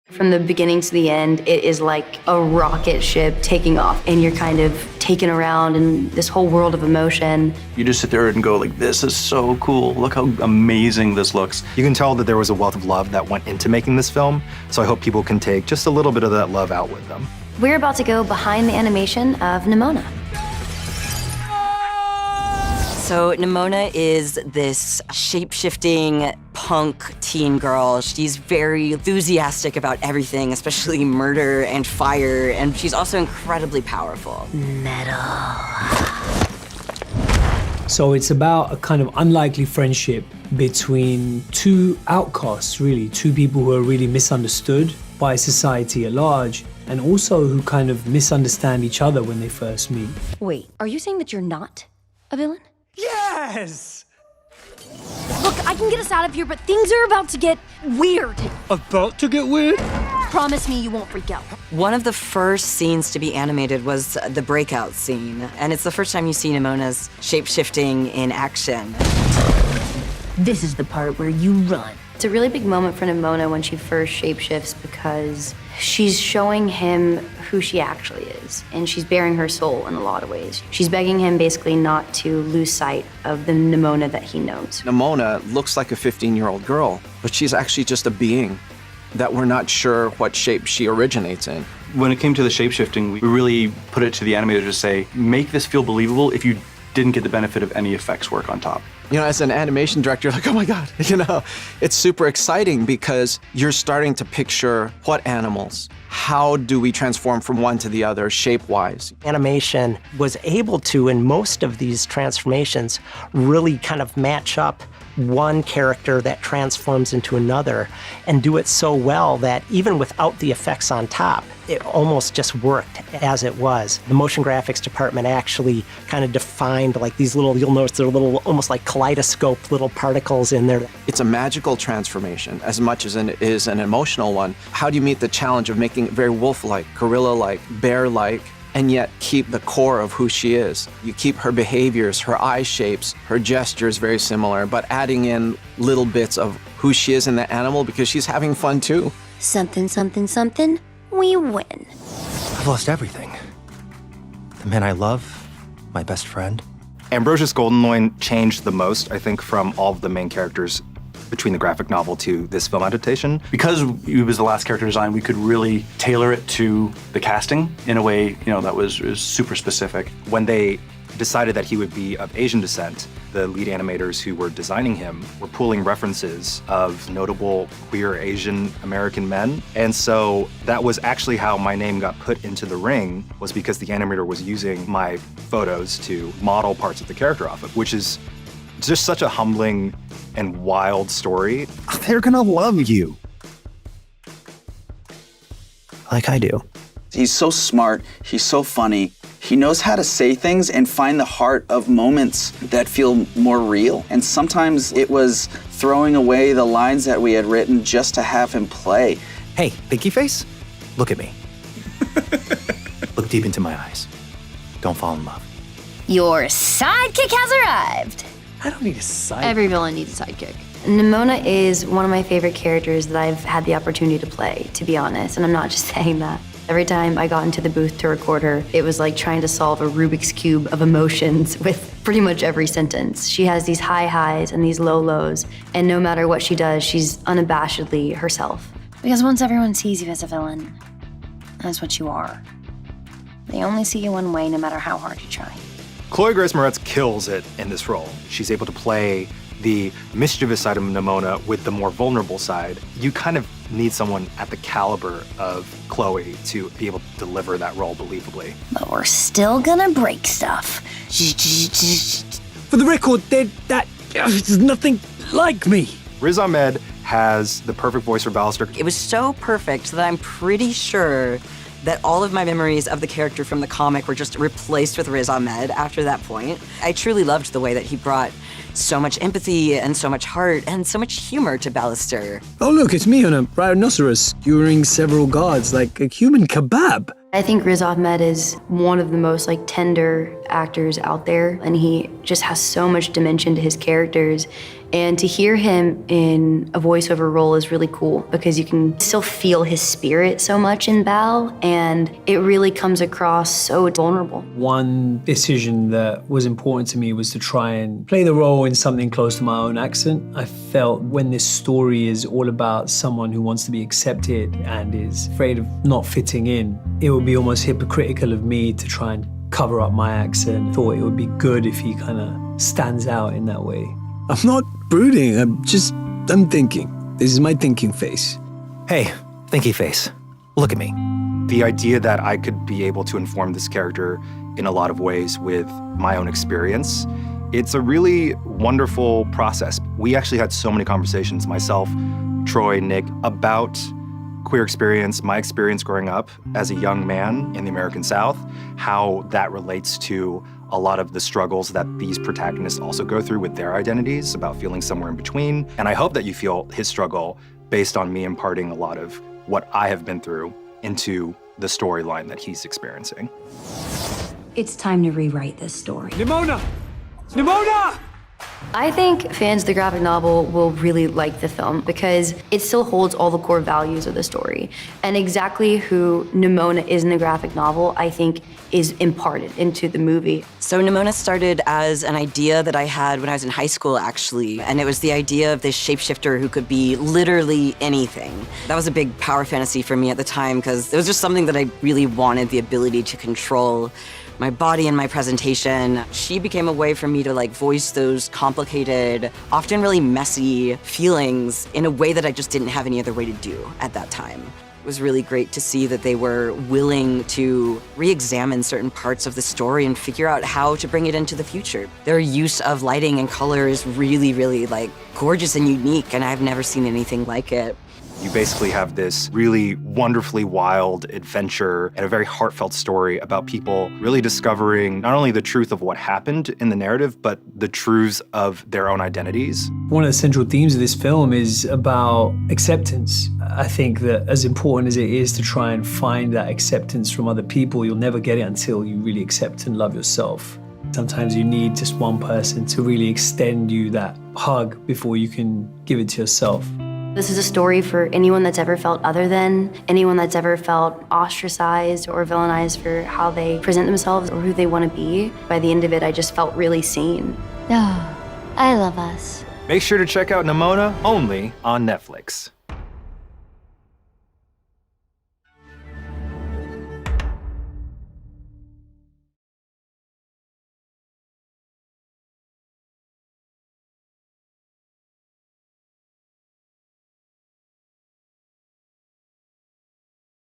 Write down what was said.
From the beginning to the end, it is like a rocket ship taking off, and you're kind of taken around in this whole world of emotion. You just sit there and go like, this is so cool. Look how amazing this looks. You can tell that there was a wealth of love that went into making this film, so I hope people can take just a little bit of that love out with them. We're about to go behind the animation of Nimona. So Nimona is this shape-shifting punk teen girl. She's very enthusiastic about everything, especially murder and fire, and she's also incredibly powerful. So it's about a kind of unlikely friendship between two outcasts, really, two people who are really misunderstood by society at large, and also who kind of misunderstand each other when they first meet. Wait, are you saying that you're not a villain? Yes! Look, I can get us out of here, but things are about to get weird. About to get weird? Promise me you won't freak out. One of the first scenes to be animated was the breakout scene, and it's the first time you see Nimona's shape-shifting in action. This is the part where you run. It's a really big moment for Nimona when she first shapeshifts because she's showing him who she actually is, and she's bearing her soul in a lot of ways. She's begging him basically not to lose sight of the Nimona that he knows. Nimona looks like a 15-year-old girl, but she's actually just a being that we're not sure what shape she originates in. When it came to the shape-shifting, we really put it to the animator to say, make this feel believable if you didn't get the benefit of any effects work on top. You know, as an animation director, you're like, oh my God, you know, it's super exciting because you're starting to picture what animals, how do we transform from one to the other shape-wise? Animation was able to, in most of these transformations, really kind of match up one character that transforms into another and do it so well that even without the effects on top, it almost just worked as it was. The motion graphics department actually kind of defined like these little, you'll notice they're little, almost like kaleidoscope little particles in there. It's a magical transformation as much as it is an emotional one. How do you meet the challenge of making it very wolf-like, gorilla-like, bear-like, and yet keep the core of who she is? You keep her behaviors, her eye shapes, her gestures very similar, but adding in little bits of who she is in the animal because she's having fun too. Something, something, something, we win. I've lost everything. The man I love, my best friend. Ambrosius Goldenloin changed the most, I think, from all of the main characters between the graphic novel to this film adaptation. Because he was the last character design, we could really tailor it to the casting in a way, that was super specific. When they decided that he would be of Asian descent, the lead animators who were designing him were pulling references of notable queer Asian American men. And so that was actually how my name got put into the ring, was because the animator was using my photos to model parts of the character off of, which is just such a humbling and wild story. They're gonna love you. Like I do. He's so smart, he's so funny. He knows how to say things and find the heart of moments that feel more real. And sometimes it was throwing away the lines that we had written just to have him play. Hey, Pinky Face, look at me. Look deep into my eyes. Don't fall in love. Your sidekick has arrived. I don't need a sidekick. Every villain needs a sidekick. Nimona is one of my favorite characters that I've had the opportunity to play, to be honest, and I'm not just saying that. Every time I got into the booth to record her, it was like trying to solve a Rubik's Cube of emotions with pretty much every sentence. She has these high highs and these low lows, and no matter what she does, she's unabashedly herself. Because once everyone sees you as a villain, that's what you are. They only see you one way, no matter how hard you try. Chloe Grace Moretz kills it in this role. She's able to play the mischievous side of Nimona with the more vulnerable side. You kind of need someone at the caliber of Chloe to be able to deliver that role believably. But we're still gonna break stuff. For the record, that is nothing like me. Riz Ahmed has the perfect voice for Ballister. It was so perfect that I'm pretty sure that all of my memories of the character from the comic were just replaced with Riz Ahmed after that point. I truly loved the way that he brought so much empathy and so much heart and so much humor to Ballister. Oh look, it's me on a rhinoceros skewering several guards like a human kebab. I think Riz Ahmed is one of the most tender actors out there, and he just has so much dimension to his characters, And to hear him in a voiceover role is really cool because you can still feel his spirit so much in Bao, and it really comes across so vulnerable. One decision that was important to me was to try and play the role in something close to my own accent. I felt when this story is all about someone who wants to be accepted and is afraid of not fitting in, it would be almost hypocritical of me to try and cover up my accent. Thought it would be good if he kind of stands out in that way. I'm not brooding, I'm thinking. This is my thinking face. Hey, thinky face. Look at me. The idea that I could be able to inform this character in a lot of ways with my own experience, it's a really wonderful process. We actually had so many conversations, myself, Troy, Nick, about queer experience, my experience growing up as a young man in the American South, how that relates to a lot of the struggles that these protagonists also go through with their identities, about feeling somewhere in between. And I hope that you feel his struggle based on me imparting a lot of what I have been through into the storyline that he's experiencing. It's time to rewrite this story. Nimona! Nimona! I think fans of the graphic novel will really like the film because it still holds all the core values of the story. And exactly who Nimona is in the graphic novel, I think, is imparted into the movie. So Nimona started as an idea that I had when I was in high school, actually. And it was the idea of this shapeshifter who could be literally anything. That was a big power fantasy for me at the time because it was just something that I really wanted the ability to control my body and my presentation. She became a way for me to voice those complicated, often really messy feelings in a way that I just didn't have any other way to do at that time. It was really great to see that they were willing to re-examine certain parts of the story and figure out how to bring it into the future. Their use of lighting and color is really, really gorgeous and unique, and I've never seen anything like it. You basically have this really wonderfully wild adventure and a very heartfelt story about people really discovering not only the truth of what happened in the narrative, but the truths of their own identities. One of the central themes of this film is about acceptance. I think that as important as it is to try and find that acceptance from other people, you'll never get it until you really accept and love yourself. Sometimes you need just one person to really extend you that hug before you can give it to yourself. This is a story for anyone that's ever felt other than, anyone that's ever felt ostracized or villainized for how they present themselves or who they want to be. By the end of it, I just felt really seen. Oh, I love us. Make sure to check out Nimona only on Netflix.